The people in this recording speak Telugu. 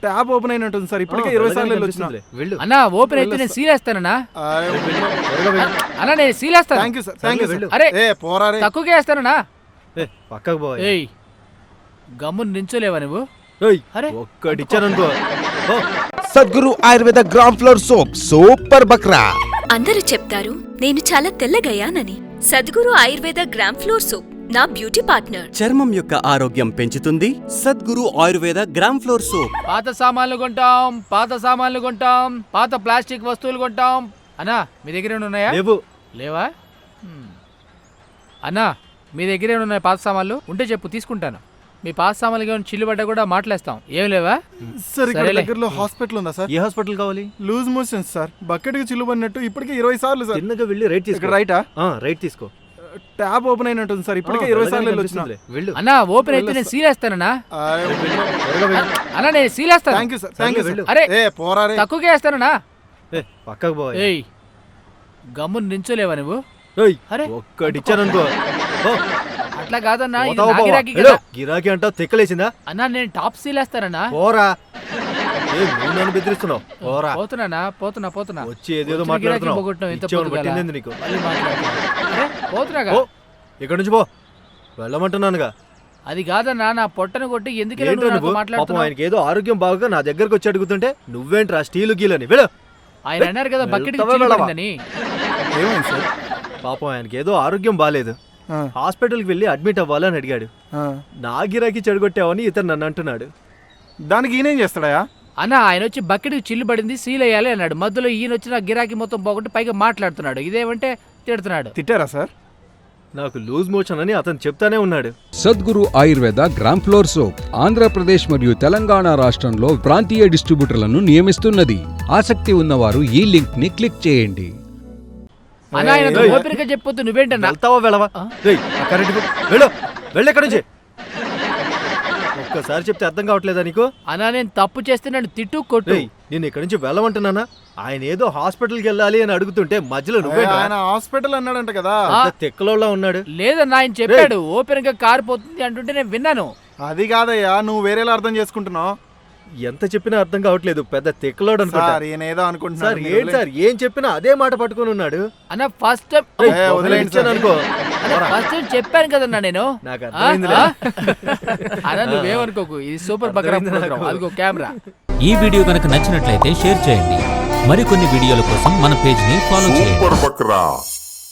ట్యాబ్ ఓపెన్ అయినట్టుంది సార్. ఇప్పటికే 20 సార్లు వచ్చిన. అన్నా ఓపెన్ అయితే నేను సీలేస్తానన్నా. అన్నా నేను సీలేస్తాను. Thank you sir, thank you sir. అరే పోరా రే. తక్కువగా వేస్తానన్నా. పక్కకు పో. ఏయ్ గమ్మున నించోలేవా నువ్వు? అరే ఒక్కడిచ్చాననుకో. Sadguru Ayurveda gram flour soap, super బక్రా. అందరూ చెప్తారు నేను చాలా తెల్లగయ్యానని. Sadguru Ayurveda gram flour soap నా బ్యూటీ పార్ట్నర్. చర్మం యొక్క ఆరోగ్యం పెంచుతుంది. Sadguru Ayurveda gram flour soap. పాత సామాన్లు కొంటాం, పాత ప్లాస్టిక్ వస్తువులు కొంటాం. అన్నా మీ దగ్గర ఏమైనా ఉన్నాయా? లేవా? అన్నా మీ దగ్గర ఏమైనా ఉన్నాయి పాత సామాన్లు? ఉంటే చెప్పు తీసుకుంటాను. మీ పాత సామాన్లు ఏమైనా చిల్లుబడ్డా కూడా మాట్లాడేస్తాం. ఏం లేవా? సార్ ఇక్కడ దగ్గరలో హాస్పిటల్ ఉందా సార్? ఏ హాస్పిటల్ కావాలి? Loose motions sir. బకెట్ కి చిల్లుబడినట్టు ఇప్పటికే 20 సార్లు సార్. చిన్నగా వెళ్ళి రైట్ తీసుకో. రైటా? రైట్ తీసుకో. ట్యాబ్ ఓపెన్ అయినట్టుంది సార్. ఇప్పటికే 20 సార్లు వచ్చిన. అన్నా ఓపెన్ అయితే నేను సీలేస్తానన్నా. అన్నా నేను సీలేస్తాను. Thank you sir, thank you sir. అరే పోరా రే. తక్కువగా వేస్తానన్నా. పక్కకు పో. ఏయ్ గమ్మున నించోలేవా నువ్వు? అరే ఒక్కడిచ్చాననుకో. అట్లా కాదన్నా, ఇది నా గిరాకీ కదా. గిరాకీ అంటావు తెక్కలేసిందా? అన్నా నేను టాప్ సీలేస్తానన్నా. పోరా. నన్ను బెదిరిస్తున్నావు. పోరా. పోతున్నా వచ్చి ఏదేదో మాట్లాడుతున్నావు. నీకు పోతున్నాగా. ఇక్కడ నుంచి పో. వెళ్ళమంటున్నానుగా. అది కాదన్నా, నా పొట్టను కొట్టి ఎందుకు పాపం ఆయనకి ఏదో ఆరోగ్యం బాగా నా దగ్గరకు వచ్చి అడుగుతుంటే నువ్వేంట్రా స్టీలు గీలని. వెళ్ళు. ఆయన అన్నారు కదా బకెట్ అని. ఏమైంది సార్? పాపం ఆయనకి ఏదో ఆరోగ్యం బాగాలేదు, హాస్పిటల్కి వెళ్ళి అడ్మిట్ అవ్వాలని అడిగాడు. నా గిరాకీ చెడగొట్టావని ఇతను నన్ను అంటున్నాడు. దానికి ఈయనేం చేస్తాడా? అన్న ఆయన వచ్చి బకెట్కి చిల్లు పడింది సీల్ అయ్యాలి అన్నాడు. మధ్యలో ఈయన వచ్చి నా గిరాకీ మొత్తం పోగొట్టి పైగా మాట్లాడుతున్నాడు. ఇదేమంటే తిడుతున్నాడు. తిట్టారా సార్? నాకు లూజ్ మోషన్ అని అతను చెప్తానే ఉన్నాడు. Sadhguru Ayurveda gram flour soap Andhra Pradesh మరియు తెలంగాణ రాష్ట్రంలో ప్రాంతీయ డిస్ట్రిబ్యూటర్లను నియమిస్తున్నది. ఆసక్తి ఉన్నవారు ఈ లింక్ ని క్లిక్ చేయండి. అన్న ఆయన ఓపెన్గా చెప్పొద్దు. నువ్వేంటన్నా? వెళ్తావా వెళ్ళవా? వెళ్ళెక్కడి నుంచి. ఒక్కసారి చెప్తే అర్థం కావట్లేదా నీకు? అన్నా నేను తప్పు చేస్తే నన్ను తిట్టు కొట్టు. నేను ఇక్కడి నుంచి వెళ్ళమంటున్నానా? ఆయన ఏదో హాస్పిటల్కి వెళ్ళాలి అని అడుగుతుంటే మధ్యలో నువ్వే. ఆయన హాస్పిటల్ అన్నాడంట కదా. తెక్కలోలా ఉన్నాడు. లేదన్నా ఆయన చెప్పాడు ఓపెన్ గా కారు పోతుంది అంటుంటే నేను విన్నాను. అది కాదయ్యా, నువ్వు వేరేలా అర్థం చేసుకుంటున్నావు. ఎంత చెప్పినా అర్థం కావట్లేదు. పెద్ద తెక్కలోడు అనుకుంటారు. ఏంటి సార్ ఏం చెప్పినా అదే మాట పట్టుకుని ఉన్నాడు. అన్న ఫస్ట్ టైం అనుకో. ఫస్ట్ టైం చెప్పాను కదన్నా నేను. అన్న నువ్వేమనుకోకు, ఇది సూపర్ బక్రా ప్రోగ్రామ్. అదిగో కెమెరా. ఈ వీడియో కనుక నచ్చినట్లయితే షేర్ చేయండి. మరికొన్ని వీడియోల కోసం మన పేజ్ ని ఫాలో చేయండి.